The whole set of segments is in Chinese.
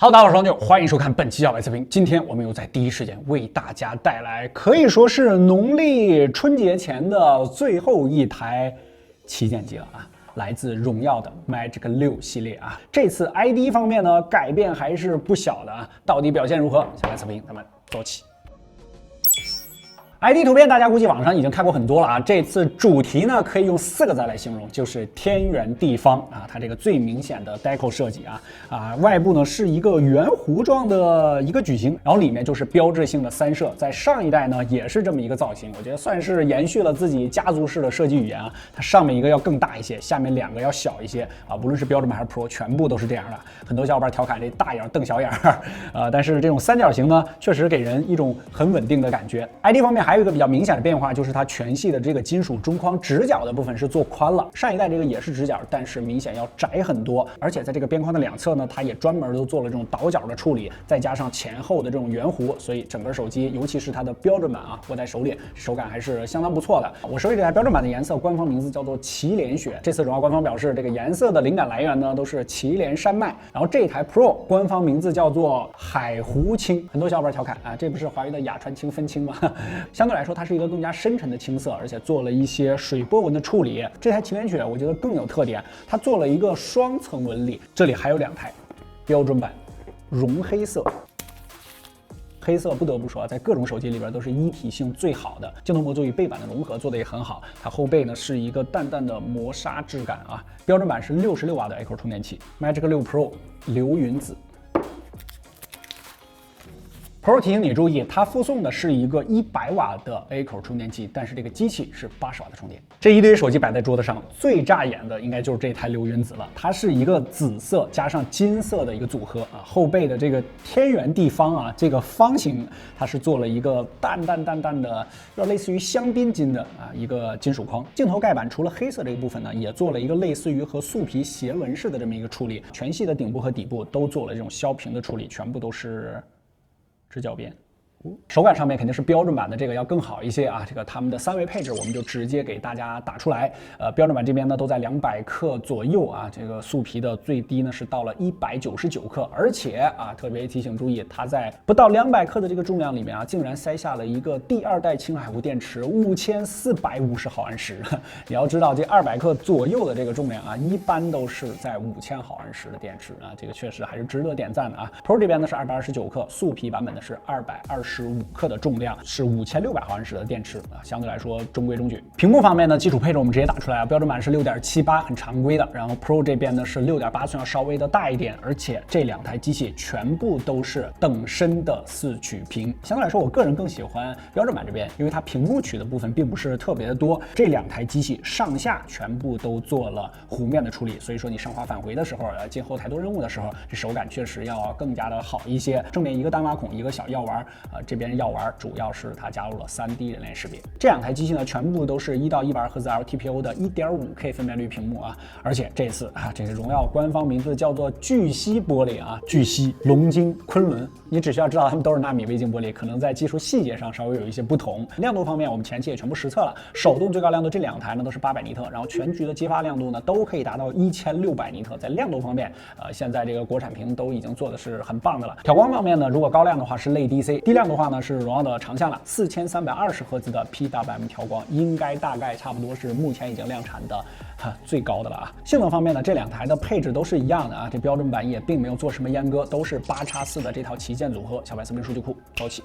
Hello， 大家好，我是王九，欢迎收看本期小白测评。今天我们又在第一时间为大家带来可以说是农历春节前的最后一台旗舰机了啊，来自荣耀的 Magic 6系列啊。这次 ID 方面呢改变还是不小的啊，到底表现如何？小白测评咱们走起。ID 图片大家估计网上已经看过很多了啊，这次主题呢可以用4个字来形容，就是天圆地方啊。它这个最明显的 deco 设计外部呢是一个圆弧状的一个矩形，然后里面就是标志性的3摄，在上一代呢也是这么一个造型，我觉得算是延续了自己家族式的设计语言啊。它上面一个要更大一些，下面2个要小一些啊，无论是标准版还是 Pro， 全部都是这样的。很多小伙伴调侃这大眼瞪小眼但是这种三角形呢，确实给人一种很稳定的感觉。ID 方面还有一个比较明显的变化，就是它全系的这个金属中框直角的部分是做宽了，上一代这个也是直角，但是明显要窄很多，而且在这个边框的2侧呢，它也专门都做了这种倒角的处理，再加上前后的这种圆弧，所以整个手机，尤其是它的标准版握在手里，手感还是相当不错的。我手里这台标准版的颜色，官方名字叫做祁连雪。这次荣耀官方表示，这个颜色的灵感来源呢都是祁连山脉。然后这台 Pro 官方名字叫做海湖青。很多小伙伴调侃啊，这不是华为的雅川青分青吗？相对来说，它是一个更加深沉的青色，而且做了一些水波纹的处理。这台祁连雪我觉得更有特点，它做了一个双层纹理，这里还有2台标准版熔黑色。黑色不得不说，在各种手机里边都是一体性最好的，镜头模组与背板的融合做得也很好。它后背呢是一个淡淡的磨砂质感啊。标准版是66瓦的 A 口充电器 ，Magic 6 Pro 流云紫。Pro 提醒你注意，它附送的是一个100瓦的 A 口充电器，但是这个机器是80瓦的充电。这一堆手机摆在桌子上，最扎眼的应该就是这台流云紫了。它是一个紫色加上金色的一个组合啊，后背的这个天圆地方啊，这个方形它是做了一个淡淡的，有点类似于香槟金的一个金属框。镜头盖板除了黑色这个部分呢，也做了一个类似于和素皮斜纹式的这么一个处理，全系的顶部和底部都做了这种削平的处理，全部都是直角边。手感上面肯定是标准版的这个要更好一些啊，这个他们的3维配置我们就直接给大家打出来。标准版这边呢都在200克左右啊，这个素皮的最低呢是到了199克，而且特别提醒注意，它在不到200克的这个重量里面竟然塞下了一个第2代青海湖电池5450毫安时。你要知道这200克左右的这个重量一般都是在5000毫安时的电池这个确实还是值得点赞的啊。Pro 这边呢是229克，素皮版本的是225克的重量，是5600毫安时的电池相对来说中规中矩。屏幕方面呢，基础配置我们直接打出来标准版是6.78，很常规的。然后 Pro 这边呢是6.8寸，要稍微的大一点，而且这2台机器全部都是等身的4曲屏。相对来说，我个人更喜欢标准版这边，因为它屏幕取的部分并不是特别的多。这2台机器上下全部都做了弧面的处理，所以说你上滑返回的时候，进后台多任务的时候，这手感确实要更加的好一些。正面一个单挖孔，一个小药丸这边药丸主要是它加入了3D 人脸识别。这2台机器呢，全部都是1到120赫兹 LTPO 的 1.5K 分辨率屏幕而且这次这个荣耀官方名字叫做巨蜥玻璃巨蜥、龙晶、昆仑，你只需要知道它们都是纳米微晶玻璃，可能在技术细节上稍微有一些不同。亮度方面，我们前期也全部实测了，手动最高亮度这2台呢都是800尼特，然后全局的激发亮度呢都可以达到1600尼特。在亮度方面，现在这个国产屏都已经做的是很棒的了。调光方面呢，如果高亮的话是类 DC， 低亮的话呢是荣耀的长项了，4320赫兹的 PWM 调光，应该大概差不多是目前已经量产的最高的了性能方面呢，这2台的配置都是一样的这标准版也并没有做什么阉割，都是8x4的这套旗舰组合。小白测评数据库走起。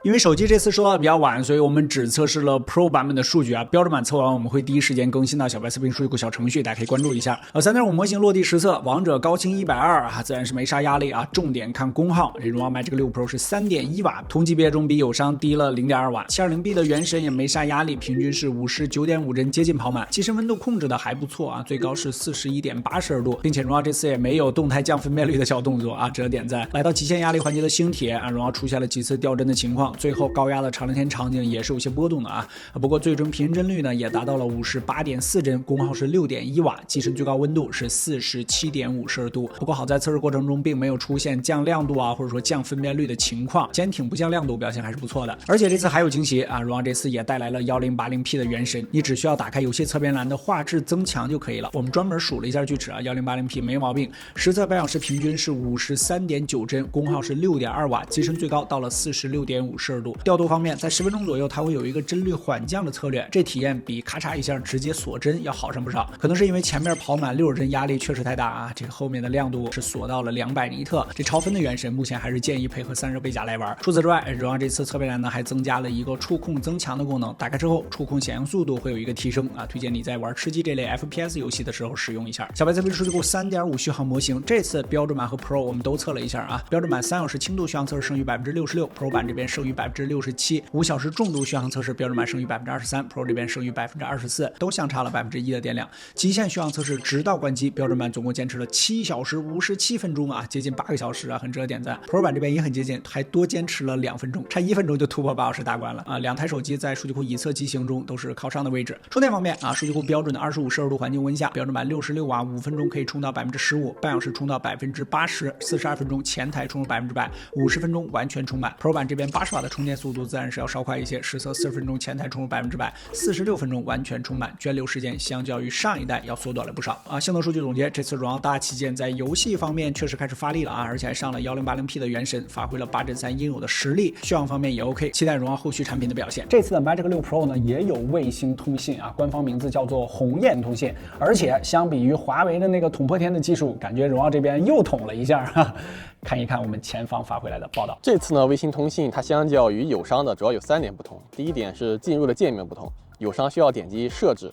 因为手机这次收到的比较晚，所以我们只测试了 Pro 版本的数据标准版测完我们会第一时间更新到小白测评数据库小程序，大家可以关注一下。3.5模型落地实测，王者高清120自然是没啥压力重点看功耗。这荣耀 Magic 6 Pro 是3.1瓦，同级别中比友商低了0.2瓦。720p 的原神也没啥压力，平均是59.5帧，接近跑满。机身温度控制的还不错最高是41.82度，并且荣耀这次也没有动态降分辨率的小动作值得点赞。来到极限压力环节的星铁荣耀出现了几次掉帧的情况，最后高压的长亮天场景也是有些波动的啊。不过最终平均帧率呢也达到了58.4帧，功耗是6.1瓦，机身最高温度是47.5摄氏度。不过好在测试过程中并没有出现降亮度啊，或者说降分辨率的情况，坚挺不降亮度表现还是不错的。而且这次还有惊喜啊，荣耀这次也带来了1080P 的原神，你只需要打开游戏侧边栏的画质增强就可以了。我们专门数了一下锯齿啊，1080P 没毛病。实测8小时平均是53.9帧，功耗是6.2瓦，机身最高到了46.5摄氏度。调度方面，在10分钟左右它会有一个帧率缓降的策略，这体验比咔嚓一下直接锁帧要好上不少。可能是因为前面跑满60帧压力确实太大啊，这个后面的亮度是锁到了200尼特。这超分的原神目前还是建议配合散热背夹来玩。除此之外，荣耀这次侧边栏呢还增加了一个触控增强的功能，打开之后触控显像速度会有一个提升啊，推荐你在玩吃鸡这类 FPS 游戏的时候使用一下。小白 CPU 数据库 3.5 续航模型，这次标准版和 Pro 我们都测了一下啊，标准版3小时轻度续航测试胜于66%， Pro 版这边胜于67%， 5小时重度续航测试标准版胜于23%， Pro 这边胜于24%，都相差了1%的电量。极限续航测试直到关机，标准版总共坚持了7小时57分钟啊，接近8个小时啊，很值得点赞。Pro 版这边也很接近，还多坚持了2分钟，差1分钟就突破8小时大关了啊！两台手机在数据库已测机型中都是靠上的位置。充电方面啊，数据库标准的25摄氏度环境温下，标准版66瓦，5分钟可以充到15%，半小时充到80%，42分钟前台充入100%，50分钟完全充满。Pro 版这边80瓦的充电速度自然是要稍快一些，实测40分钟前台充入100%，46分钟完全充满，涓流时间相较于上一代要缩短了不少啊！性能数据总结，这次荣耀大旗舰在游戏方面确实开始发力了啊，而且还上了1080P 的原神，发挥了8帧3应有的实力，续航方面也 OK， 期待荣耀后续产品的表现。这次的 Magic 6 Pro 呢也有卫星通信啊，官方名字叫做鸿雁通信，而且相比于华为的那个捅破天的技术，感觉荣耀这边又捅了一下哈。看一看我们前方发回来的报道。这次呢，卫星通信它相较于友商的主要有3点不同。第一点是进入的界面不同，友商需要点击设置、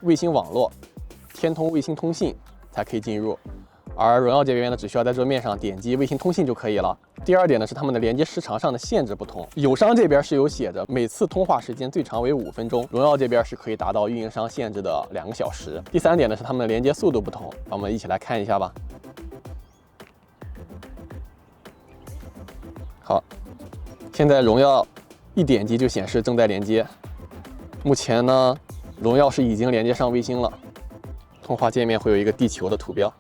卫星网络、天通卫星通信才可以进入，而荣耀这边呢，只需要在桌面上点击卫星通信就可以了。第二点呢，是他们的连接时长上的限制不同，友商这边是有写着每次通话时间最长为5分钟，荣耀这边是可以达到运营商限制的2个小时。第三点呢，是他们的连接速度不同，让我们一起来看一下吧。好，现在荣耀一点击就显示正在连接。目前呢，荣耀是已经连接上卫星了。通话界面会有一个地球的图标。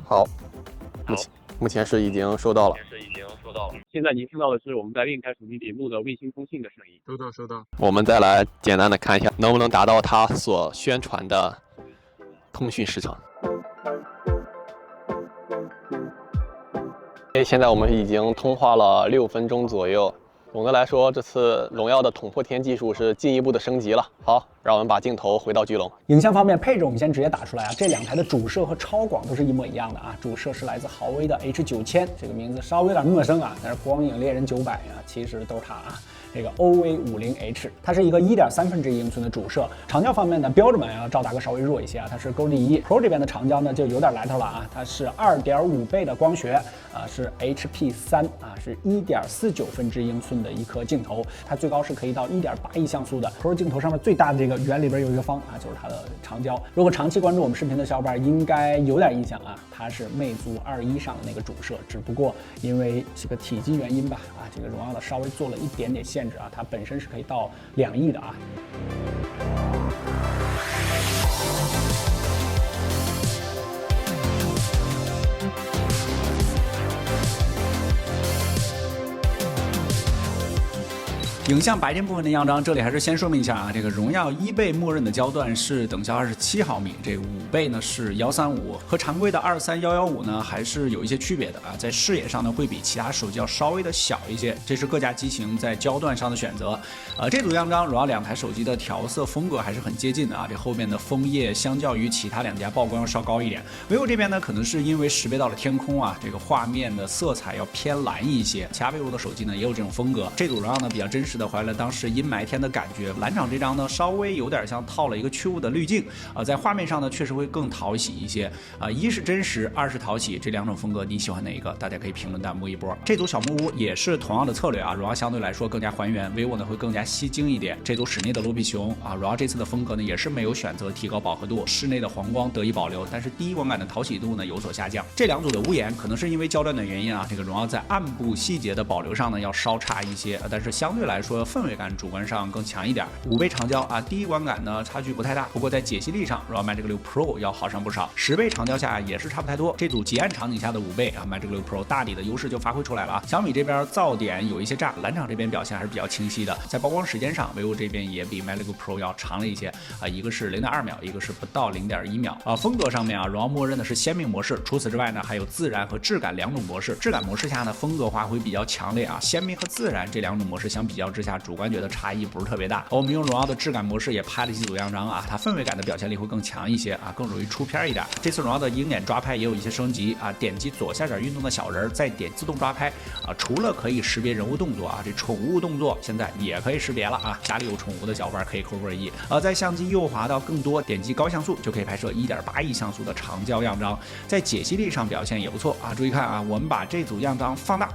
好，目前是已经收到了。现在您听到的是我们在另一台手机屏幕的卫星通信的声音。收到。我们再来简单的看一下，能不能达到它所宣传的通讯时长。现在我们已经通话了6分钟左右。总的来说，这次荣耀的捅破天技术是进一步的升级了。好，让我们把镜头回到聚龙。影像方面，配置我们先直接打出来啊，这2台的主摄和超广都是一模一样的啊。主摄是来自豪威的 H9000，这个名字稍微有点陌生啊，但是光影猎人900啊，其实都是它啊。这个 OV50H， 它是一个1.3英寸的主摄。长焦方面呢，标准版要照大哥稍微弱一些啊，它是 Gold1。Pro 这边的长焦呢就有点来头了啊，它是2.5倍的光学啊，是 HP3啊，是1.49英寸的一颗镜头，它最高是可以到1.8亿像素的。Pro 镜头上面最大的这个圆里边有一个方啊，就是它的长焦。如果长期关注我们视频的小伙伴应该有点印象啊，它是魅族21上的那个主摄，只不过因为这个体积原因吧啊，这个荣耀的稍微做了一点点限制啊，它本身是可以到2亿的啊。影像白天部分的样张，这里还是先说明一下啊，这个荣耀1倍默认的焦段是等效27毫米，这5倍呢是135，和常规的23115呢还是有一些区别的啊，在视野上呢会比其他手机要稍微的小一些，这是各家机型在焦段上的选择。这组样张荣耀2台手机的调色风格还是很接近的啊，这后面的枫叶相较于其他2家曝光要稍高一点。vivo 这边呢可能是因为识别到了天空啊，这个画面的色彩要偏蓝一些，其他 vivo 的手机呢也有这种风格。这组荣耀呢比较真实的还原了当时阴霾天的感觉。蓝场这张呢，稍微有点像套了一个去雾的滤镜在画面上呢确实会更讨喜一些一是真实，二是讨喜，这两种风格你喜欢哪一个？大家可以评论弹幕一波。这组小木屋也是同样的策略啊，荣耀相对来说更加还原 ，vivo 呢会更加吸睛一点。这组室内的罗比熊啊，荣耀这次的风格呢也是没有选择提高饱和度，室内的黄光得以保留，但是第一观感的讨喜度呢有所下降。这两组的屋檐可能是因为焦段的原因啊，这个荣耀在暗部细节的保留上呢要稍差一些，但是相对来说氛围感主观上更强一点。5倍长焦啊，第一观感呢差距不太大，不过在解析力上，荣耀 Magic 6 Pro 要好上不少。10倍长焦下也是差不太多。这组极暗场景下的5倍啊 ，Magic 6 Pro 大底的优势就发挥出来了啊。小米这边噪点有一些炸，蓝场这边表现还是比较清晰的。在曝光时间上 ，vivo 这边也比 Magic 6 Pro 要长了一些啊，一个是0.2秒，一个是不到0.1秒啊。风格上面啊，荣耀默认的是鲜明模式，除此之外呢，还有自然和质感两种模式。质感模式下呢，风格化会比较强烈啊，鲜明和自然这两种模式相比较之下，主观觉得差异不是特别大。我们用荣耀的质感模式也拍了几组样张啊，它氛围感的表现力会更强一些啊，更容易出片一点。这次荣耀的鹰眼抓拍也有一些升级啊，点击左下角运动的小人，再点自动抓拍啊，除了可以识别人物动作啊，这宠物动作现在也可以识别了啊，家里有宠物的小伙伴可以扣分1。在相机右滑到更多，点击高像素就可以拍摄1.8亿像素的长焦样张，在解析力上表现也不错啊。注意看啊，我们把这组样张放大。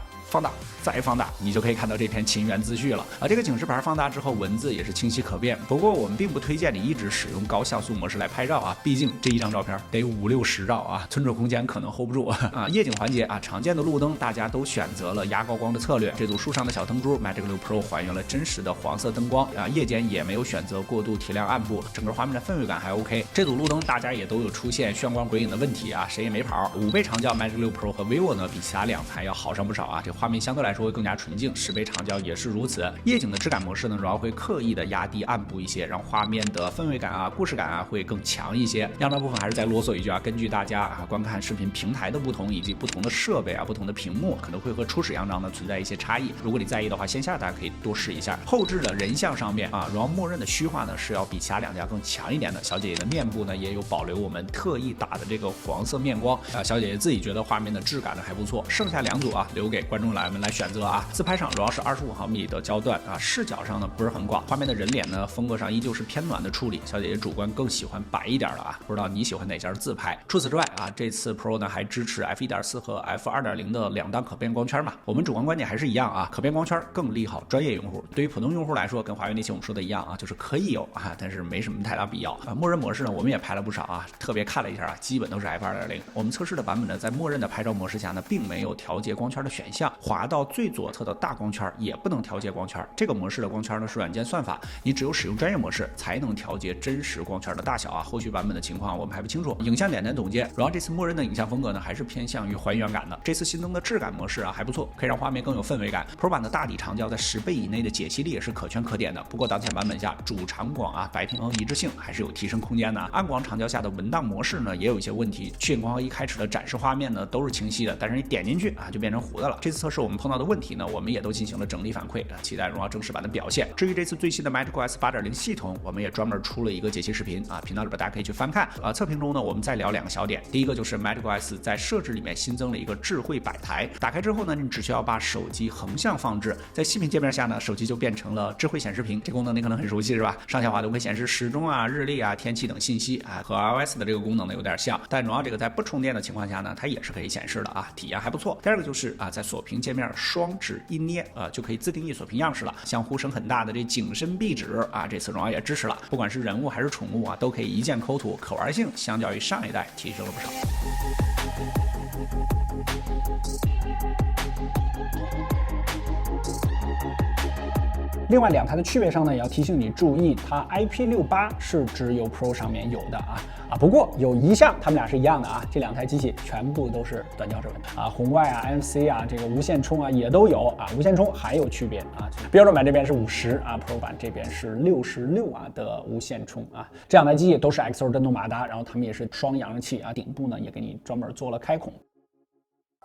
再放大，你就可以看到这篇秦源自序了啊！这个警示牌放大之后，文字也是清晰可辨。不过我们并不推荐你一直使用高像素模式来拍照啊，毕竟这一张照片得50-60兆啊，存储空间可能 hold 不住啊。夜景环节啊，常见的路灯大家都选择了压高光的策略。这组树上的小灯珠 Magic 6 Pro 还原了真实的黄色灯光啊，夜间也没有选择过度提亮暗部，整个画面的氛围感还 OK。这组路灯大家也都有出现眩光鬼影的问题啊，谁也没跑。5倍长焦 Magic 6 Pro 和 vivo 呢比其他两台要好上不少啊，这画面相对来说会更加纯净，10倍长焦也是如此。夜景的质感模式呢，荣耀会刻意的压低暗部一些，让画面的氛围感啊、故事感啊会更强一些。样张部分还是再啰嗦一句啊，根据大家观看视频平台的不同，以及不同的设备啊、不同的屏幕，可能会和初始样张呢存在一些差异。如果你在意的话，线下大家可以多试一下。后置的人像上面啊，荣耀默认的虚化呢是要比其他两家更强一点的。小姐姐的面部呢也有保留我们特意打的这个黄色面光啊，小姐姐自己觉得画面的质感呢还不错。剩下两组啊，留给观众们来选择啊。自拍上主要是25毫米的焦段啊，视角上呢不是很广，画面的人脸呢风格上依旧是偏暖的处理，小姐姐主观更喜欢白一点的啊，不知道你喜欢哪家自拍。除此之外啊，这次 Pro 呢还支持 f1.4 和 f2.0 的两档可变光圈嘛，我们主观观点还是一样啊，可变光圈更利好专业用户，对于普通用户来说，跟华为那期我们说的一样啊，就是可以有啊，但是没什么太大必要啊。默认模式呢我们也拍了不少啊，特别看了一下啊，基本都是 f2.0。我们测试的版本呢，在默认的拍照模式下呢，并没有调节光圈的选项，滑到最左侧的大光圈也不能调节光圈，这个模式的光圈呢是软件算法，你只有使用专业模式才能调节真实光圈的大小啊。后续版本的情况我们还不清楚。影像点赞总结，荣耀这次默认的影像风格呢还是偏向于还原感的。这次新增的质感模式啊还不错，可以让画面更有氛围感。Pro 版的大底长焦在10倍以内的解析力也是可圈可点的。不过当前版本下主长广啊白平衡一致性还是有提升空间的。暗光长焦下的文档模式呢也有一些问题，去眼光和一开始的展示画面呢都是清晰的，但是你点进去啊就变成糊的了。这次测试我们碰到的问题呢，我们也都进行了整理反馈，期待荣耀正式版的表现。至于这次最新的 MagicOS 8.0 系统，我们也专门出了一个解析视频啊，频道里边大家可以去翻看。测评中呢，我们再聊2个小点。第一个就是 MagicOS 在设置里面新增了一个智慧摆台，打开之后呢，你只需要把手机横向放置，在新品界面下呢，手机就变成了智慧显示屏。这功能你可能很熟悉是吧？上下滑都会显示时钟啊、日历啊、天气等信息啊，和 iOS 的这个功能呢有点像。但荣耀这个在不充电的情况下呢，它也是可以显示的啊，体验还不错。第二个就是在锁屏界面双指一捏就可以自定义锁屏样式了。像呼声很大的这景深壁纸啊，这次荣耀也支持了，不管是人物还是宠物啊，都可以一键抠图，可玩性相较于上一代提升了不少。另外2台的区别上呢，也要提醒你注意，它 IP68 是只有 Pro 上面有的啊，不过有一项它们俩是一样的啊，这2台机器全部都是短焦指纹啊，红外啊、NFC 啊、这个无线充啊也都有啊，无线充还有区别啊，标准版这边是50啊 ，Pro 版这边是66的无线充啊，这2台机器都是 XO 震动马达，然后它们也是双扬声器啊，顶部呢也给你专门做了开孔。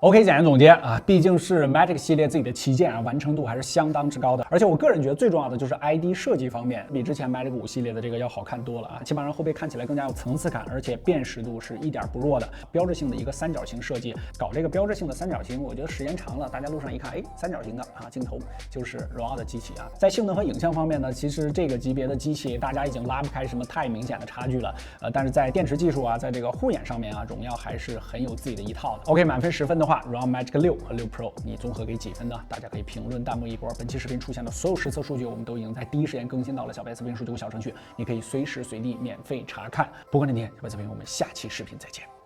OK， 简单总结啊，毕竟是 Magic 系列自己的旗舰啊，完成度还是相当之高的。而且我个人觉得最重要的就是 ID 设计方面，比之前 Magic 5系列的这个要好看多了啊，起码让后背看起来更加有层次感，而且辨识度是一点不弱的。标志性的一个三角形设计，搞这个标志性的三角形，我觉得时间长了，大家路上一看，哎，三角形的啊，镜头就是荣耀的机器啊。在性能和影像方面呢，其实这个级别的机器大家已经拉不开什么太明显的差距了，但是在电池技术啊，在这个护眼上面啊，荣耀还是很有自己的一套的。OK， 满分10分的话，荣耀 Magic 6和6 Pro 你综合给几分呢？大家可以评论弹幕一波。本期视频出现的所有实测数据，我们都已经在第一时间更新到了小白测评数据库小程序，你可以随时随地免费查看。不过那天小白测评，我们下期视频再见。